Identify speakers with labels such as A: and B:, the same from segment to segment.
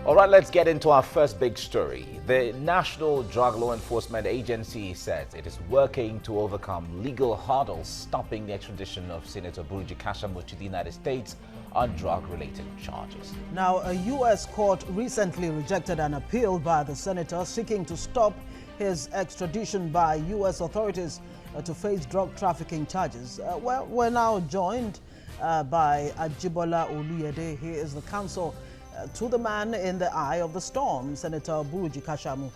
A: All right, let's get into our first big story. The National Drug Law Enforcement Agency says it is working to overcome legal hurdles stopping the extradition of Senator Buruji Kashamu to the United States on drug-related charges.
B: Now, a U.S. court recently rejected an appeal by the senator seeking to stop his extradition by U.S. authorities to face drug trafficking charges. Well, we're now joined by Ajibola Oluyede. He is the counsel to the man in the eye of the storm, Senator Buruji Kashamu.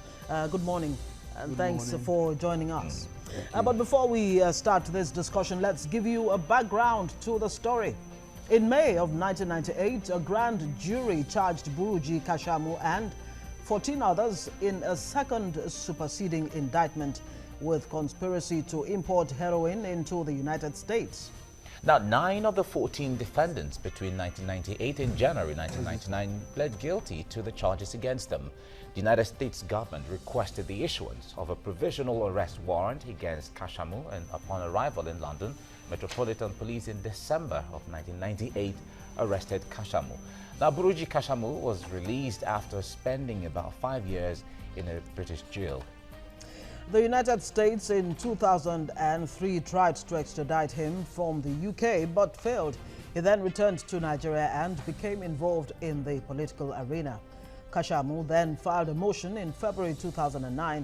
B: Good morning, and thanks for joining us. But before we start this discussion, let's give you a background to the story. In May of 1998, a grand jury charged Buruji Kashamu and 14 others in a second superseding indictment with conspiracy to import heroin into the United States.
A: Now, 9 of the 14 defendants between 1998 and January 1999 pled guilty to the charges against them. The United States government requested the issuance of a provisional arrest warrant against Kashamu, and upon arrival in London, Metropolitan Police in December of 1998 arrested Kashamu. Now, Buruji Kashamu was released after spending about 5 years in a British jail.
B: The United States in 2003 tried to extradite him from the UK but failed. He then returned to Nigeria and became involved in the political arena. Kashamu then filed a motion in February 2009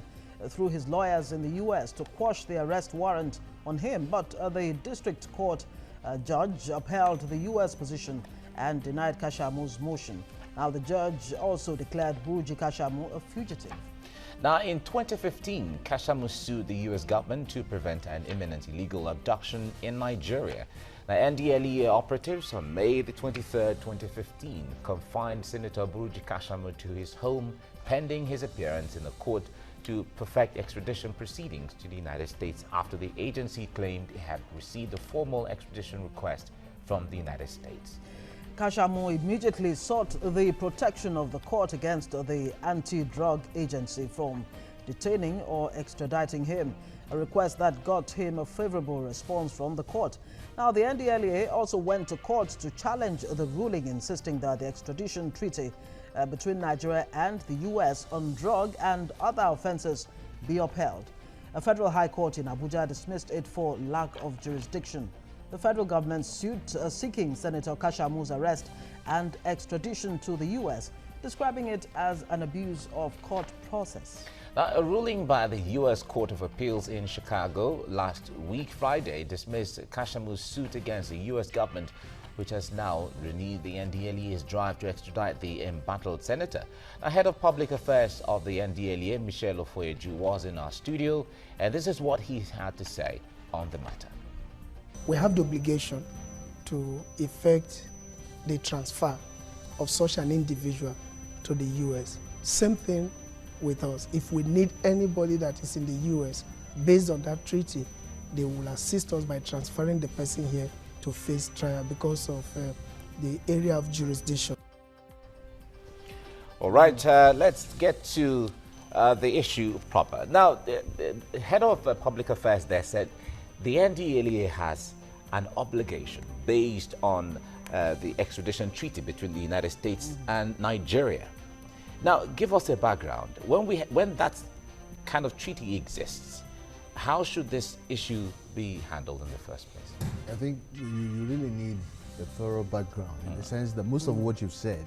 B: through his lawyers in the US to quash the arrest warrant on him, but the district court judge upheld the US position and denied Kashamu's motion. Now, the judge also declared Buruji Kashamu a fugitive.
A: Now, in 2015, Kashamu sued the U.S. government to prevent an imminent illegal abduction in Nigeria. Now, Ndlea operatives on May the 23rd, 2015, confined Senator Buruji Kashamu to his home pending his appearance in the court to perfect extradition proceedings to the United States after the agency claimed it had received a formal extradition request from the United States.
B: Kashamu immediately sought the protection of the court against the anti-drug agency from detaining or extraditing him, a request that got him a favorable response from the court. Now, the Ndlea also went to court to challenge the ruling, insisting that the extradition treaty between Nigeria and the U.S. on drug and other offenses be upheld. A federal high court in Abuja dismissed it for lack of jurisdiction. The federal government sued seeking Senator Kashamu's arrest and extradition to the U.S., describing it as an abuse of court process.
A: Now, a ruling by the U.S. Court of Appeals in Chicago last week, Friday, dismissed Kashamu's suit against the U.S. government, which has now renewed the Ndlea's drive to extradite the embattled senator. Now, Head of Public Affairs of the Ndlea, Michelle Ofoyeju, was in our studio, and this is what he had to say on the matter.
C: We have the obligation to effect the transfer of such an individual to the U.S. Same thing with us. If we need anybody that is in the U.S., based on that treaty, they will assist us by transferring the person here to face trial because of the area of jurisdiction.
A: All right, let's get to the issue proper. Now, the Head of Public Affairs there said the Ndlea has an obligation based on the extradition treaty between the United States and Nigeria. Now, give us a background. When that kind of treaty exists, how should this issue be handled in the first place?
D: I think you really need a thorough background in the sense that most of what you've said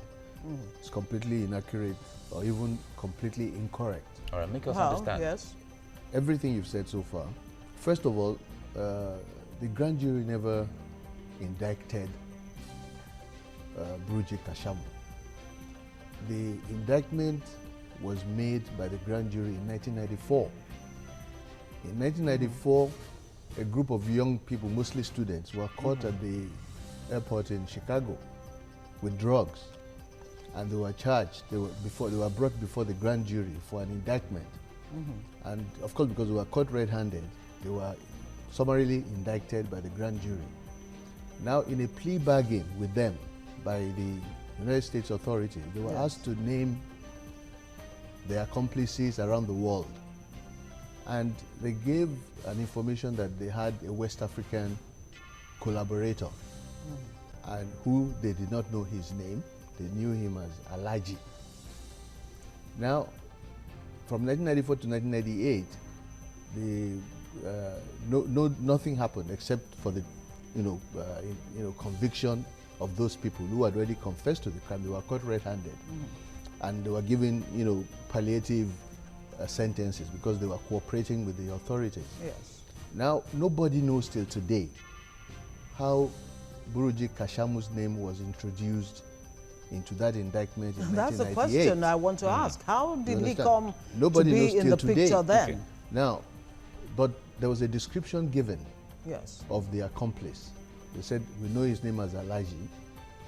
D: is completely inaccurate or even completely incorrect.
A: All right, make us understand.
B: Yes.
D: Everything you've said so far. First of all, the grand jury never indicted Buruji Kashamu. The indictment was made by the grand jury in 1994. In 1994, a group of young people, mostly students, were caught at the airport in Chicago with drugs, and they were charged. They were brought before the grand jury for an indictment. And of course, because they were caught red-handed, they were summarily indicted by the grand jury. Now, in a plea bargain with them by the United States authority, they were asked to name their accomplices around the world. And they gave an information that they had a West African collaborator, and who they did not know his name. They knew him as Alhaji. Now, from 1994 to 1998, nothing happened except for the, conviction of those people who had already confessed to the crime. They were caught red-handed, and they were given, palliative sentences because they were cooperating with the authorities.
B: Yes.
D: Now, nobody knows till today how Buruji Kashamu'S name was introduced into that indictment in 1998.
B: That's the question I want to ask. How did he come
D: Nobody
B: to
D: knows
B: be in
D: till
B: the
D: today.
B: picture then?
D: Okay. Now, but there was a description given
B: Yes.
D: of the accomplice. They said, we know his name as Alaji.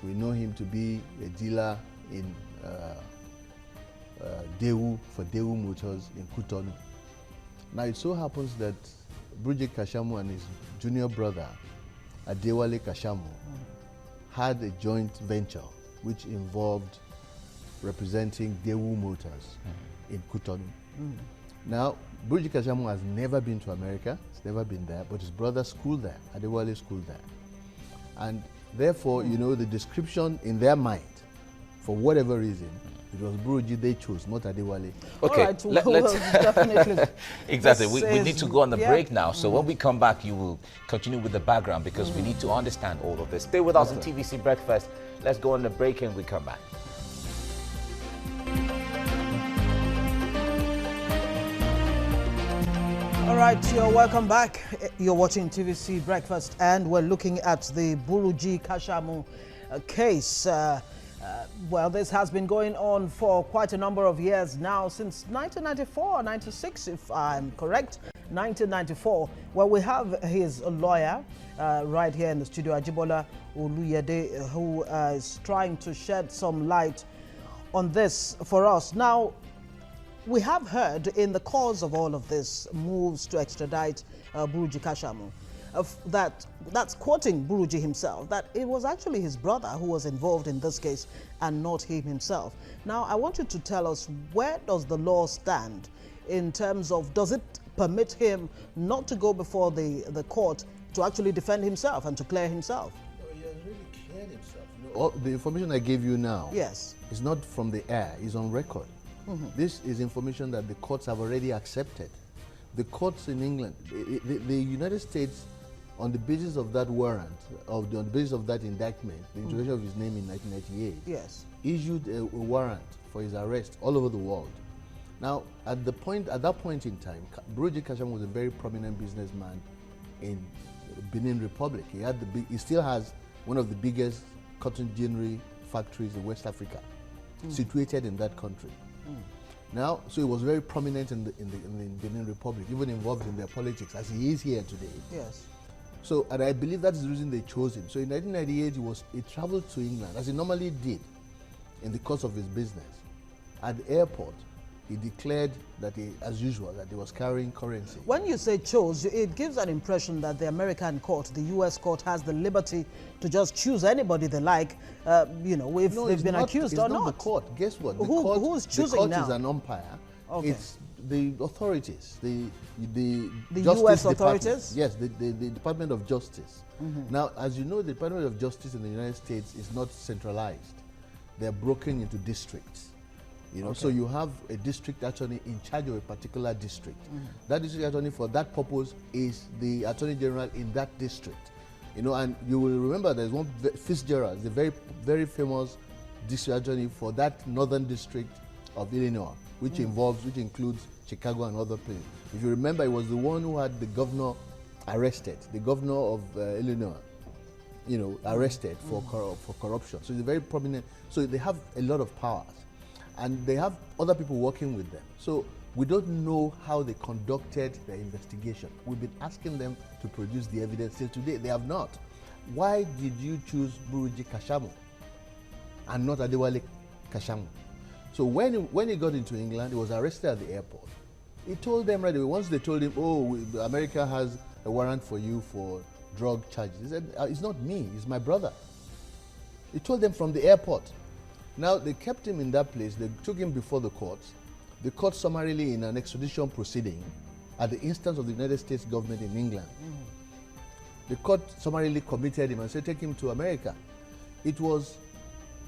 D: We know him to be a dealer in for Dewu Motors in Cotonou. Now, it so happens that Buruji Kashamu and his junior brother, Adewale Kashamu, had a joint venture which involved representing Dewu Motors in Cotonou. Now, Buruji Kashamu has never been to America, he's never been there, but his brother schooled there, Adewale schooled there. And therefore, the description in their mind, for whatever reason, it was Buruji they chose, not Adewale.
A: Okay,
B: right, let's
A: definitely. Exactly, we need to go on the
B: yeah.
A: break now. So when we come back, you will continue with the background because we need to understand all of this. Stay with us on TVC Breakfast. Let's go on the break and we come back.
B: All right, you're welcome back. You're watching TVC Breakfast, and we're looking at the Buruji Kashamu case. Well, this has been going on for quite a number of years now, since 1994 or 96, if I'm correct. 1994, where we have his lawyer right here in the studio, Ajibola Oluyede, who is trying to shed some light on this for us. Now, we have heard in the course of all of this moves to extradite Buruji Kashamu, that's quoting Buruji himself, that it was actually his brother who was involved in this case and not him himself. Now, I want you to tell us, where does the law stand in terms of, does it permit him not to go before the court to actually defend himself and to clear himself?
D: No, he has really cleared himself. All the information I gave you now is not from the air, it's on record. This is information that the courts have already accepted. The courts in England, the United States, on the basis of that warrant, on the basis of that indictment, the introduction of his name in 1998, issued a warrant for his arrest all over the world. Now, at that point in time, Buruji Kashamu was a very prominent businessman in Benin Republic. He still has one of the biggest cotton ginnery factories in West Africa, situated in that country. Now, so he was very prominent in the Benin Republic, even involved in their politics, as he is here today.
B: Yes.
D: So, and I believe that's the reason they chose him. So in 1998, he traveled to England, as he normally did in the course of his business. At the airport, he declared that as usual, that he was carrying currency.
B: When you say chose, it gives an impression that the American court, the U.S. court, has the liberty to just choose anybody they like, if they've been accused or not.
D: It's not the court. Guess what?
B: Who's choosing now?
D: The court is an umpire.
B: Okay.
D: It's the authorities, the
B: U.S. authorities?
D: Yes, the Department of Justice. Now, as you know, the Department of Justice in the United States is not centralized. They're broken into districts. So you have a district attorney in charge of a particular district. That district attorney for that purpose is the attorney general in that district. And you will remember there's one Fitzgerald, the very, very famous district attorney for that northern district of Illinois, which includes Chicago and other places. If you remember, he was the one who had the governor arrested, the governor of Illinois, arrested for corruption. So he's very prominent. So they have a lot of powers. And they have other people working with them. So we don't know how they conducted their investigation. We've been asking them to produce the evidence till today. They have not. Why did you choose Buruji Kashamu and not Adewale Kashamu? So when he got into England, he was arrested at the airport. He told them right away, once they told him, America has a warrant for you for drug charges. He said, it's not me, it's my brother. He told them from the airport. Now, they kept him in that place. They took him before the courts. The court summarily, in an extradition proceeding, at the instance of the United States government in England, the court summarily committed him and said, take him to America. It was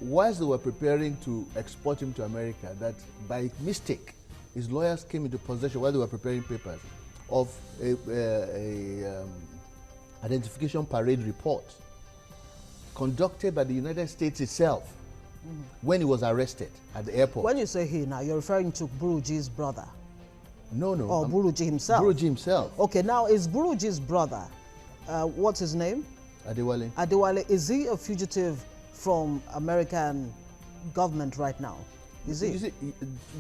D: whilst they were preparing to export him to America, that by mistake, his lawyers came into possession while they were preparing papers of a identification parade report conducted by the United States itself when he was arrested at the airport.
B: When you say he now, you're referring to Buruji's brother?
D: No, no.
B: Or Buruji himself?
D: Buruji himself.
B: Okay, now is Buruji's brother, what's his name?
D: Adewale.
B: Adewale, is he a fugitive from American government right now? Is he?
D: You see,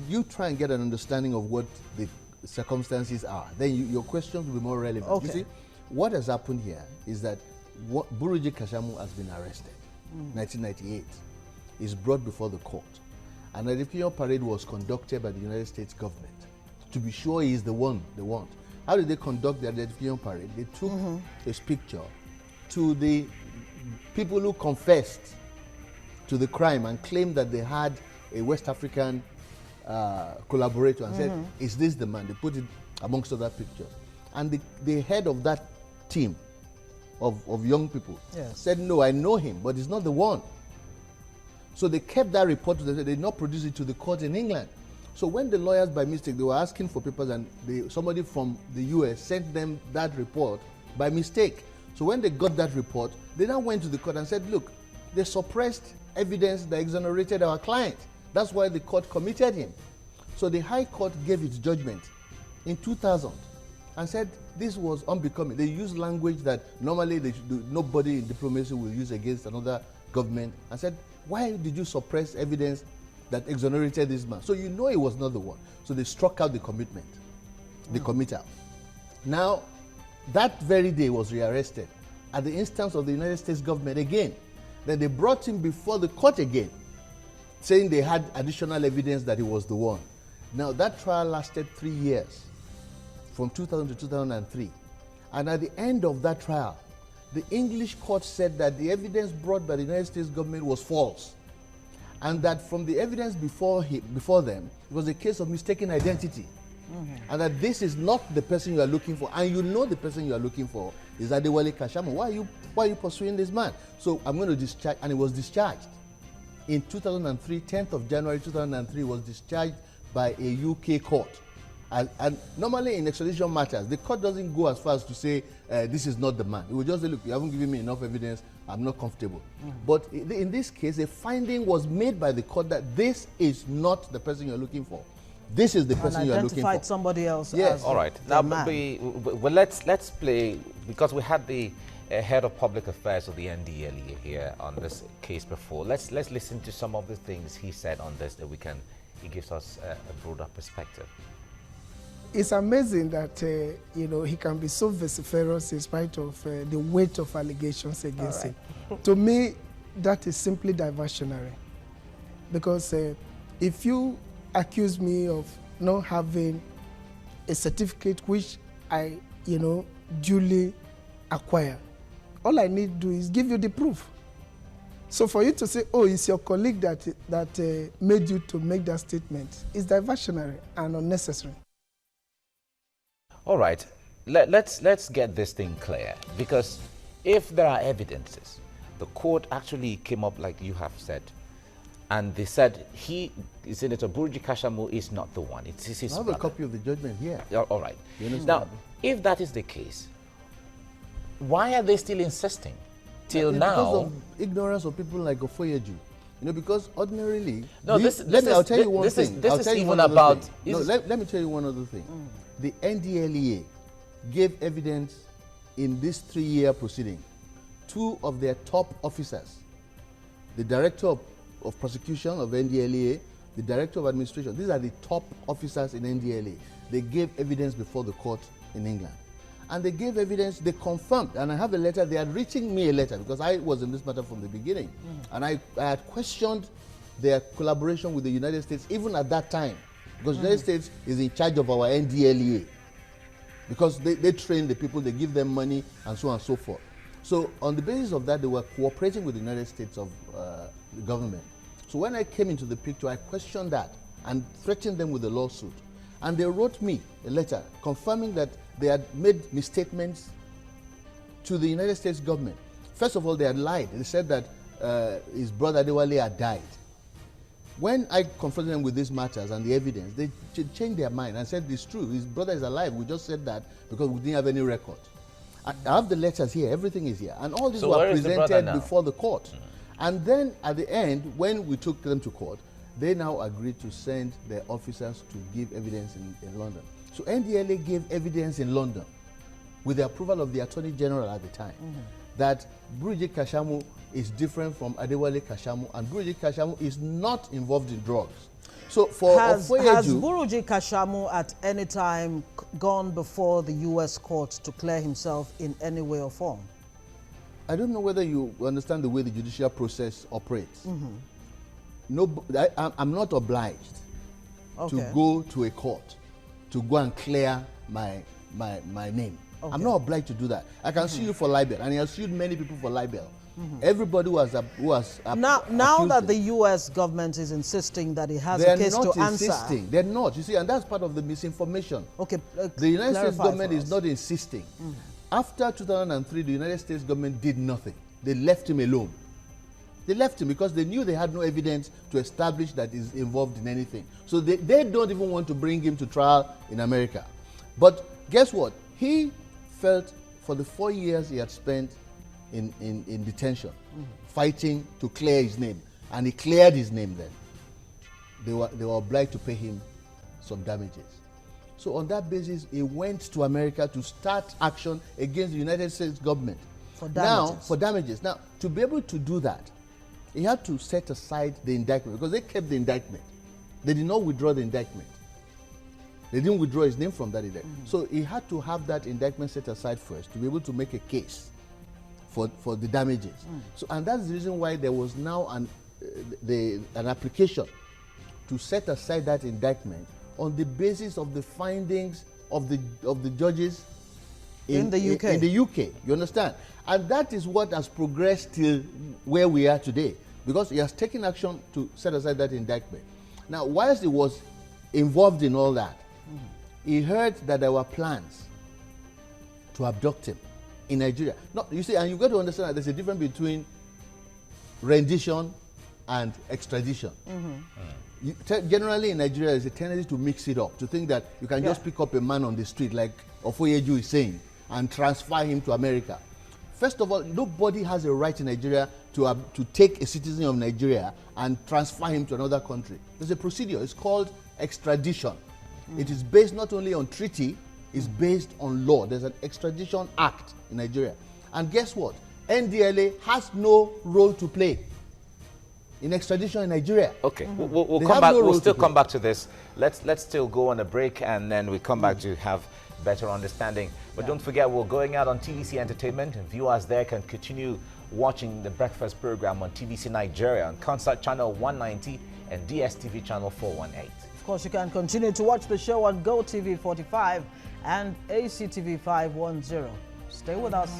D: you try and get an understanding of what the circumstances are. Then your questions will be more relevant.
B: Okay.
D: You see, what has happened here is that Buruji Kashamu has been arrested, 1998. He's brought before the court. An identification parade was conducted by the United States government to be sure he is the one they want. How did they conduct the identification parade? They took his picture to the people who confessed to the crime and claimed that they had a West African collaborator and said, is this the man? They put it amongst other pictures. And the head of that team of young people said, no, I know him, but he's not the one. So they kept that report to them. They did not produce it to the court in England. So when the lawyers, by mistake, they were asking for papers and somebody from the US sent them that report by mistake. So when they got that report, they now went to the court and said, look, they suppressed evidence that exonerated our client. That's why the court committed him. So the High Court gave its judgment in 2000 and said this was unbecoming. They used language that normally nobody in diplomacy will use against another government, and said, why did you suppress evidence that exonerated this man? So you know he was not the one. So they struck out the commitment, the committal. Now, that very day was rearrested at the instance of the United States government again. Then they brought him before the court again, saying they had additional evidence that he was the one. Now, that trial lasted 3 years, from 2000 to 2003. And at the end of that trial, the English court said that the evidence brought by the United States government was false, and that from the evidence before them, it was a case of mistaken identity, and that this is not the person you are looking for, and you know the person you are looking for is Adewale Kashamu. Why are you pursuing this man? So I'm going to discharge, and he was discharged in 2003. 10th of January 2003 was discharged by a UK court. And normally in extradition matters, the court doesn't go as far as to say, this is not the man. It will just say, look, you haven't given me enough evidence, I'm not comfortable. But in this case, a finding was made by the court that this is not the person you're looking for. This is the person you are looking for.
B: Identified somebody else.
D: Yes.
B: All
A: right. Now, let's play, because we had the head of public affairs of the Ndlea here on this case before. Let's listen to some of the things he said on this that he gives us a broader perspective.
C: It's amazing that he can be so vociferous in spite of the weight of allegations against him. To me, that is simply diversionary, because if you accuse me of not having a certificate which I duly acquire, all I need to do is give you the proof. So for you to say, oh, it's your colleague that made you to make that statement, is diversionary and unnecessary.
A: All right, let's get this thing clear, because if there are evidences, the court actually came up like you have said, and they said Senator Buruji Kashamu is not the one. It's his
D: I have
A: brother.
D: a copy of the judgment here.
A: All right. Now, if that is the case, why are they still insisting till now?
D: Because of ignorance of people like Oluyede. Because ordinarily,
A: no,
D: I'll tell you one thing.
A: This is even about.
D: No, let me tell you one other thing. The Ndlea gave evidence in this 3-year proceeding. 2 of their top officers, the director of prosecution of Ndlea, the director of administration, these are the top officers in Ndlea. They gave evidence before the court in England. And they gave evidence, they confirmed, and I have a letter, they had written me a letter, because I was in this matter from the beginning. And I had questioned their collaboration with the United States, even at that time, because the United States is in charge of our Ndlea, because they train the people, they give them money, and so on and so forth. So on the basis of that, they were cooperating with the United States of the government. So when I came into the picture, I questioned that and threatened them with a lawsuit. And they wrote me a letter confirming that they had made misstatements to the United States government. First of all, they had lied. They said that his brother Adewale had died. When I confronted them with these matters and the evidence, they changed their mind and said it's true. His brother is alive. We just said that because we didn't have any record. I have the letters here. Everything is here. And all these were presented before the court. And then at the end, when we took them to court, they now agreed to send their officers to give evidence in London. So Ndlea gave evidence in London with the approval of the Attorney General at the time that Buruji Kashamu is different from Adewale Kashamu, and Buruji Kashamu is not involved in drugs. So for
B: has Buruji Kashamu at any time gone before the U.S. courts to clear himself in any way or form?
D: I don't know whether you understand the way the judicial process operates. No, I'm not obliged to go to a court to go and clear my name. I'm not obliged to do that. I can sue you for libel, and I have sued many people for libel. Everybody who has
B: now that the U.S. government is insisting that it has a case to answer.
D: They're not. You see, and that's part of the misinformation.
B: Okay,
D: the United States government is not insisting. After 2003, the United States government did nothing. They left him alone. They left him because they knew they had no evidence to establish that he's involved in anything. So they don't even want to bring him to trial in America. But guess what? He felt for the 4 years he had spent in detention, fighting to clear his name, and he cleared his name then. They were obliged to pay him some damages. So on that basis, he went to America to start action against the United States government.
B: For damages.
D: Now, for damages. Now, to be able to do that, he had to set aside the indictment because they kept the indictment. They did not withdraw the indictment. They didn't withdraw his name from that indictment. So he had to have that indictment set aside first to be able to make a case for the damages. So, and that's the reason why there was now an application to set aside that indictment on the basis of the findings of the judges in the UK. In the UK, you understand? And that is what has progressed till where we are today, because he has taken action to set aside that indictment. Now, whilst he was involved in all that, he heard that there were plans to abduct him in Nigeria. No, you see, and you've got to understand that there's a difference between rendition and extradition. Generally in Nigeria, there's a tendency to mix it up, to think that you can just pick up a man on the street, like Oluyede is saying, and transfer him to America. First of all, nobody has a right in Nigeria to take a citizen of Nigeria and transfer him to another country. There's a procedure. It's called extradition. It is based not only on treaty, it's based on law. There's an extradition act in Nigeria. And guess what? Ndlea has no role to play in extradition in Nigeria.
A: Okay, we'll come back. We'll still come back to this. Let's still go on a break, and then we come back to have better understanding. But don't forget, we're going out on TVC Entertainment, and viewers there can continue watching the breakfast program on TVC Nigeria on Concert Channel 190 and DSTV Channel 418.
B: Of course, you can continue to watch the show on GoTV 45 and ACTV 510. Stay with us.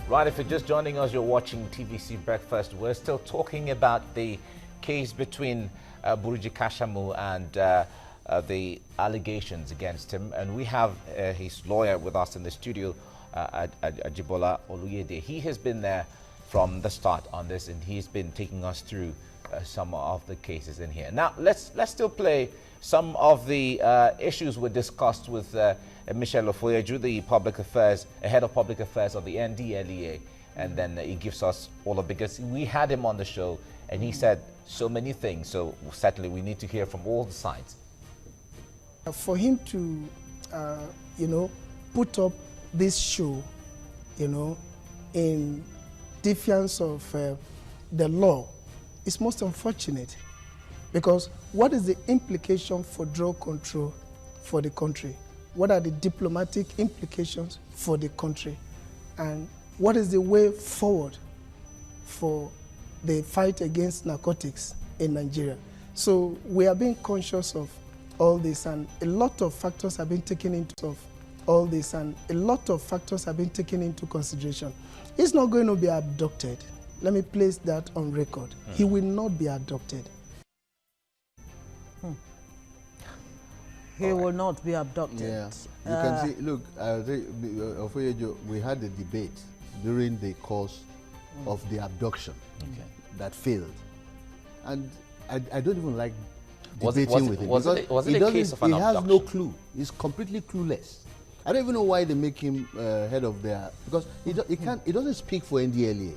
A: Right, if you're just joining us, you're watching TVC Breakfast. We're still talking about the case between Buruji Kashamu and the allegations against him. And we have his lawyer with us in the studio, Ajibola Oluyede. He has been there from the start on this, and he's been taking us through some of the cases in here. Now, let's still play some of the issues were discussed with Michel Ofoyeju, the head of public affairs of the Ndlea, and then he gives us all of, because we had him on the show and he said so many things. So certainly we need to hear from all the sides.
C: For him to, put up this show, in defiance of the law, is most unfortunate, because what is the implication for drug control for the country? What are the diplomatic implications for the country? And what is the way forward for the fight against narcotics in Nigeria? So we are being conscious of all this, and a lot of factors have been taken into consideration. He's not going to be abducted. Let me place that on record. He will not be abducted.
B: He will not be abducted.
D: Yeah, you can see, look, we had a debate during the course of the abduction that failed. And I don't even like debating with him.
A: Was it a case of an abduction?
D: He has no clue. He's completely clueless. I don't even know why they make him head of their, because he doesn't speak for Ndlea.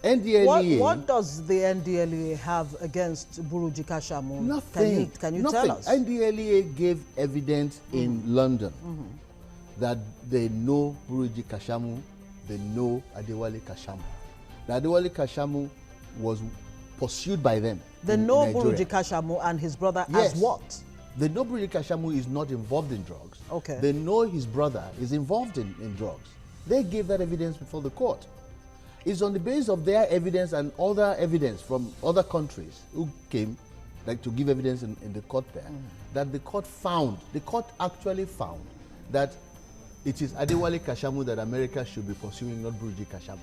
D: Ndlea.
B: What does the Ndlea have against Buruji Kashamu?
D: Nothing.
B: Can you tell us?
D: Ndlea gave evidence in London that they know Buruji Kashamu, they know Adewale Kashamu. The Adewale Kashamu was pursued by them.
B: They know Buruji Kashamu and his brother as what?
D: They know Buruji Kashamu is not involved in drugs.
B: Okay.
D: They know his brother is involved in drugs. They gave that evidence before the court. It's on the basis of their evidence and other evidence from other countries who came to give evidence in the court there, that the court actually found that it is Adewale Kashamu that America should be pursuing, not Buruji Kashamu.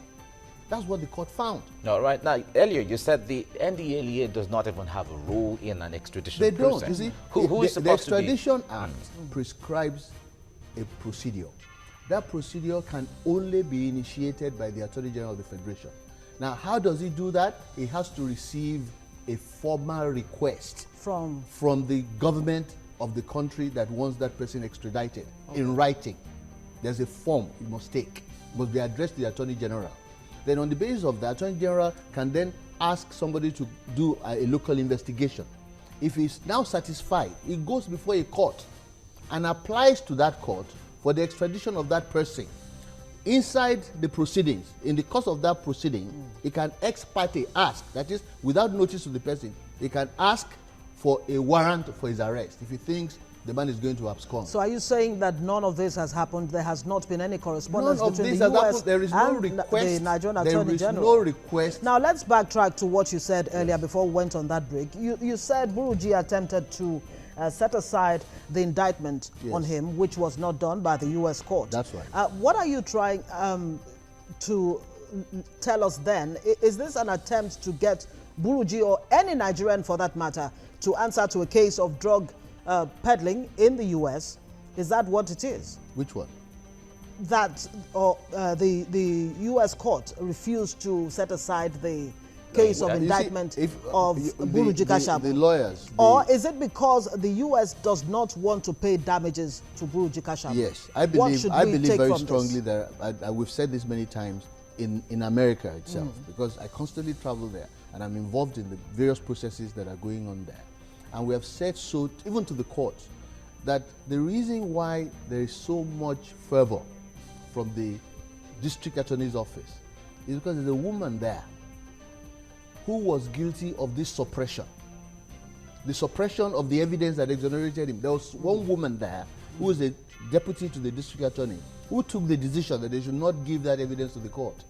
D: That's what the court found.
A: No, right. Now, earlier you said the Ndlea does not even have a role in an extradition
D: process.
A: They don't.
D: You see,
A: who is supposed to be?
D: The Extradition Act prescribes a procedure. That procedure can only be initiated by the Attorney General of the Federation. Now, how does he do that? He has to receive a formal request from the government of the country that wants that person extradited in writing. There's a form he must take. It must be addressed to the Attorney General. Then on the basis of that, Attorney General can then ask somebody to do a local investigation. If he's now satisfied, he goes before a court and applies to that court for the extradition of that person. Inside the proceedings, in the course of that proceeding, he can ex parte ask, that is, without notice to the person, he can ask for a warrant for his arrest if he thinks the man is going to abscond.
B: So are you saying that none of this has happened? There has not been any correspondence between the US
D: there is no
B: and
D: request,
B: the Nigerian Attorney General?
D: There is no request.
B: Now let's backtrack to what you said earlier before we went on that break. You said Buruji attempted to set aside the indictment on him, which was not done by the US court.
D: That's right.
B: What are you trying to tell us then? Is this an attempt to get Buruji, or any Nigerian for that matter, to answer to a case of drug peddling in the US? Is that what it is?
D: Which one?
B: That the US court refused to set aside the case of indictment of Buruji Kashamu.
D: The lawyers.
B: Or is it because the US does not want to pay damages to Buruji Kashamu?
D: Yes, I believe very strongly that we've said this many times in America itself, because I constantly travel there and I'm involved in the various processes that are going on there. And we have said so even to the courts, that the reason why there is so much fervor from the district attorney's office is because there's a woman there who was guilty of this suppression. The suppression of the evidence that exonerated him. There was one woman there who was a deputy to the district attorney who took the decision that they should not give that evidence to the court.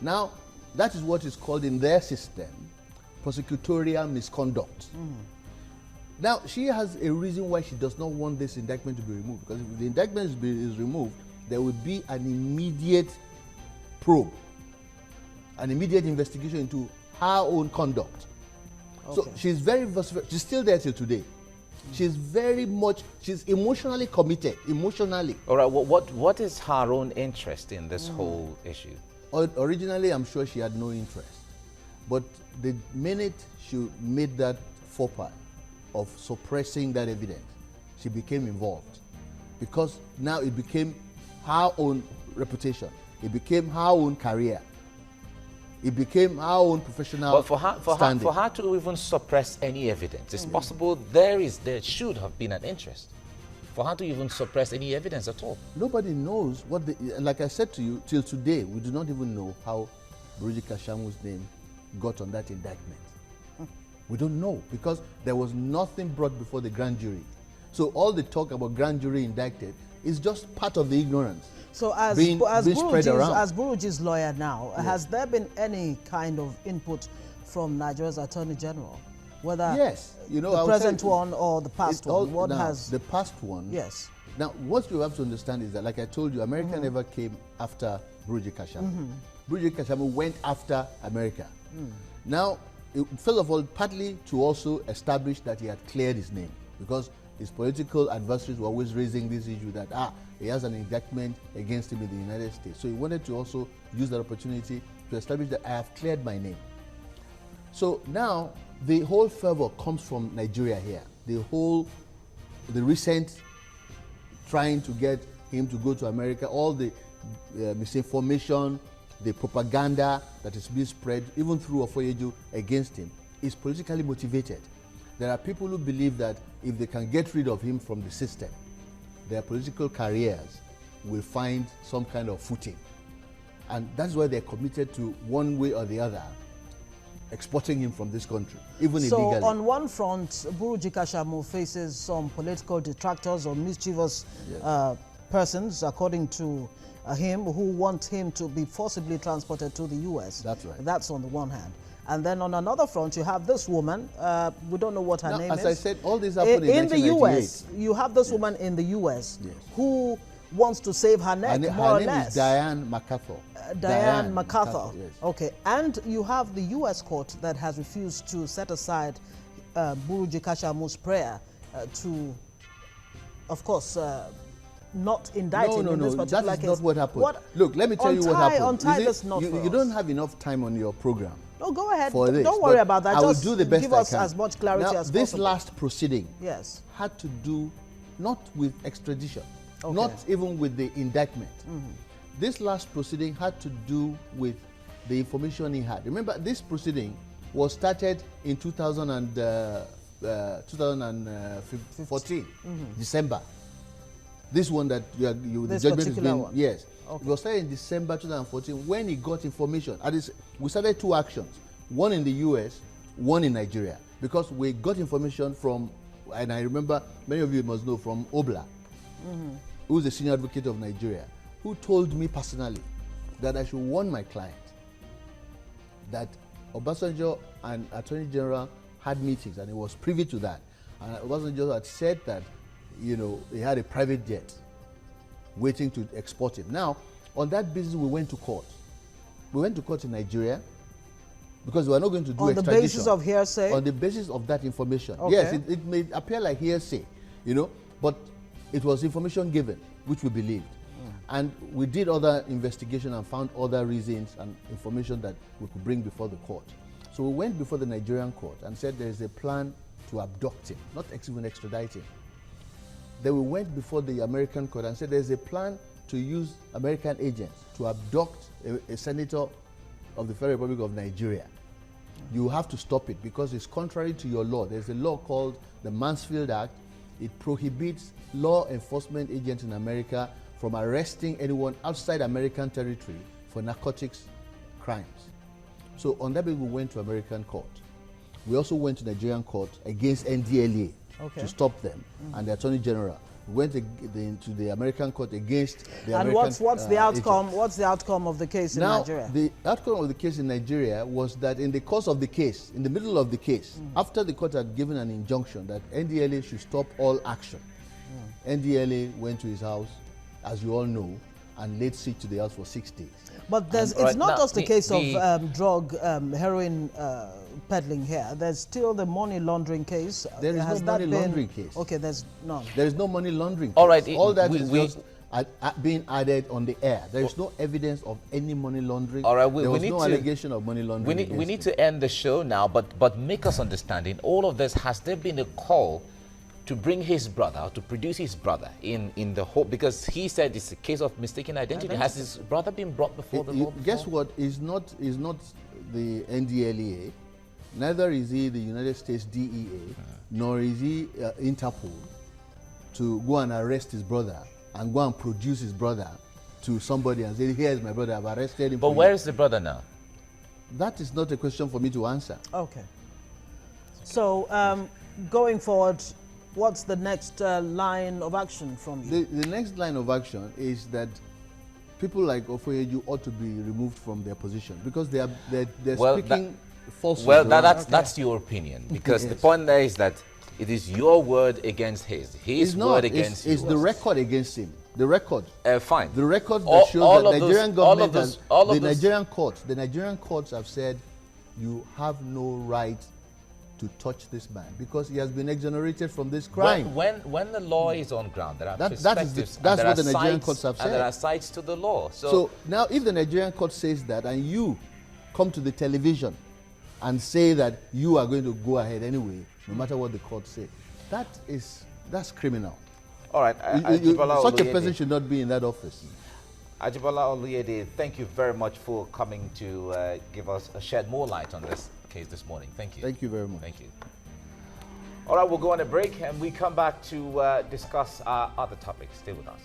D: Now, that is what is called in their system prosecutorial misconduct. Now, she has a reason why she does not want this indictment to be removed, because if the indictment is removed, there will be an immediate probe, an immediate investigation into her own conduct. Okay. So she's still there till today. She's she's emotionally committed, emotionally.
A: All right, well, what is her own interest in this whole issue?
D: Originally, I'm sure she had no interest. But the minute she made that faux pas of suppressing that evidence, she became involved. Because now it became her own reputation. It became her own career. It became her own professional standing.
A: For her to even suppress any evidence, it's possible there should have been an interest. For her to even suppress any evidence at all.
D: Nobody knows what like I said to you, till today, we do not even know how Buruji Kashamu's name got on that indictment. We don't know, because there was nothing brought before the grand jury. So all the talk about grand jury indicted is just part of the ignorance.
B: So as Buruji's lawyer now, has there been any kind of input from Nigeria's Attorney General? Whether the present one or the past one?
D: The past one?
B: Yes.
D: Now, what you have to understand is that, like I told you, America never came after Buruji Kashamu. Buruji Kashamu went after America. Now, first of all, partly to also establish that he had cleared his name, because his political adversaries were always raising this issue that, he has an indictment against him in the United States. So he wanted to also use that opportunity to establish that I have cleared my name. So now the whole fervor comes from Nigeria here. The recent trying to get him to go to America, all the misinformation, the propaganda that is being spread, even through Oluyede against him, is politically motivated. There are people who believe that if they can get rid of him from the system, their political careers will find some kind of footing. And that's why they're committed to, one way or the other, exporting him from this country, even illegally.
B: So on one front, Buruji Kashamu faces some political detractors or mischievous persons, according to him, who want him to be forcibly transported to the U.S.
D: That's right.
B: That's on the one hand. And then on another front, you have this woman, we don't know what her name is.
D: As I said, all this happened in
B: the U.S. You have this woman in the U.S. who wants to save her neck, more or less.
D: Her name is Diane MacArthur.
B: Diane MacArthur.
D: Yes.
B: Okay, and you have the U.S. court that has refused to set aside Buruji Kashamu'S prayer to, of course, not indict him in this particular case.
D: That is not what happened. Look, let me tell you what happened.
B: Untie this knot for
D: you don't have enough time on your program.
B: No, go ahead.
D: For this,
B: don't worry about that.
D: I will
B: Just
D: do the best
B: give
D: I
B: us
D: can.
B: as much clarity
D: now,
B: as
D: this
B: possible.
D: last proceeding had to do not with extradition, not even with the indictment. This last proceeding had to do with the information he had. Remember, this proceeding was started in 2014, December. This one that the judgment is being, yes. It was started in December 2014 when he got information. We started two actions, one in the US, one in Nigeria, because we got information from, and I remember many of you must know, from Obla, who is the senior advocate of Nigeria, who told me personally that I should warn my client that Obasanjo and Attorney General had meetings and he was privy to that. And Obasanjo had said that, he had a private jet waiting to export him. Now, on that basis, we went to court. We went to court in Nigeria because we were not going to do extradition.
B: On the basis of hearsay?
D: On the basis of that information. Yes, it may appear like hearsay, but it was information given, which we believed. And we did other investigation and found other reasons and information that we could bring before the court. So we went before the Nigerian court and said there is a plan to abduct him, not even extradite him. Then we went before the American court and said there's a plan to use American agents to abduct a senator of the Federal Republic of Nigeria. You have to stop it because it's contrary to your law. There's a law called the Mansfield Act. It prohibits law enforcement agents in America from arresting anyone outside American territory for narcotics crimes. So on that basis, we went to American court. We also went to Nigerian court against Ndlea to stop them and the Attorney General. We went to the American court against the American
B: what's the outcome?
D: agent.
B: What's the outcome of the case in Nigeria?
D: The outcome of the case in Nigeria was that in the course of the case, in the middle of the case, after the court had given an injunction that Ndlea should stop all action, Ndlea went to his house, as you all know, and laid siege to the house for 6 days.
B: But it's not just a case of drug, heroin peddling here. There's still the money laundering case.
D: There is no money laundering case.
B: Okay, there's none.
D: There is no money laundering case.
A: All right.
D: All that is just being added on the air. There is no evidence of any money laundering.
A: All right,
D: there was no allegation of money laundering.
A: We need to end the show now, but make us understand, in all of this, has there been a call to bring his brother, to produce his brother in the hope, because he said it's a case of mistaken identity. Has his brother been brought before the law?
D: Guess what? Is not the Ndlea, neither is he the United States DEA, nor is he Interpol to go and arrest his brother and go and produce his brother to somebody and say, here's my brother, I've arrested him.
A: But where is the brother now?
D: That is not a question for me to answer.
B: Okay. So going forward, what's the next line of action from you?
D: The next line of action is that people like Oluyede ought to be removed from their position because they're speaking falsehoods.
A: Well, that's your opinion, because yes. The point there is that it is your word against his word against yours.
D: It's the record against him. The record.
A: Fine.
D: The record that shows that Nigerian government the Nigerian courts have said you have no right to touch this man because he has been exonerated from this crime.
A: When the law is on ground, there are
D: that's
A: perspectives,
D: that's
A: and
D: what
A: there
D: the
A: are
D: Nigerian
A: sides,
D: courts have said.
A: and there are sides to the law.
D: So now, if the Nigerian court says that, and you come to the television and say that you are going to go ahead anyway, no matter what the court says, that's criminal.
A: All right,
D: such a person should not be in that office.
A: Ajibola Oluyede, thank you very much for coming to shed more light on this case this morning. Thank you.
D: Thank you very much.
A: Thank you. All right, we'll go on a break and we come back to discuss our other topics. Stay with us.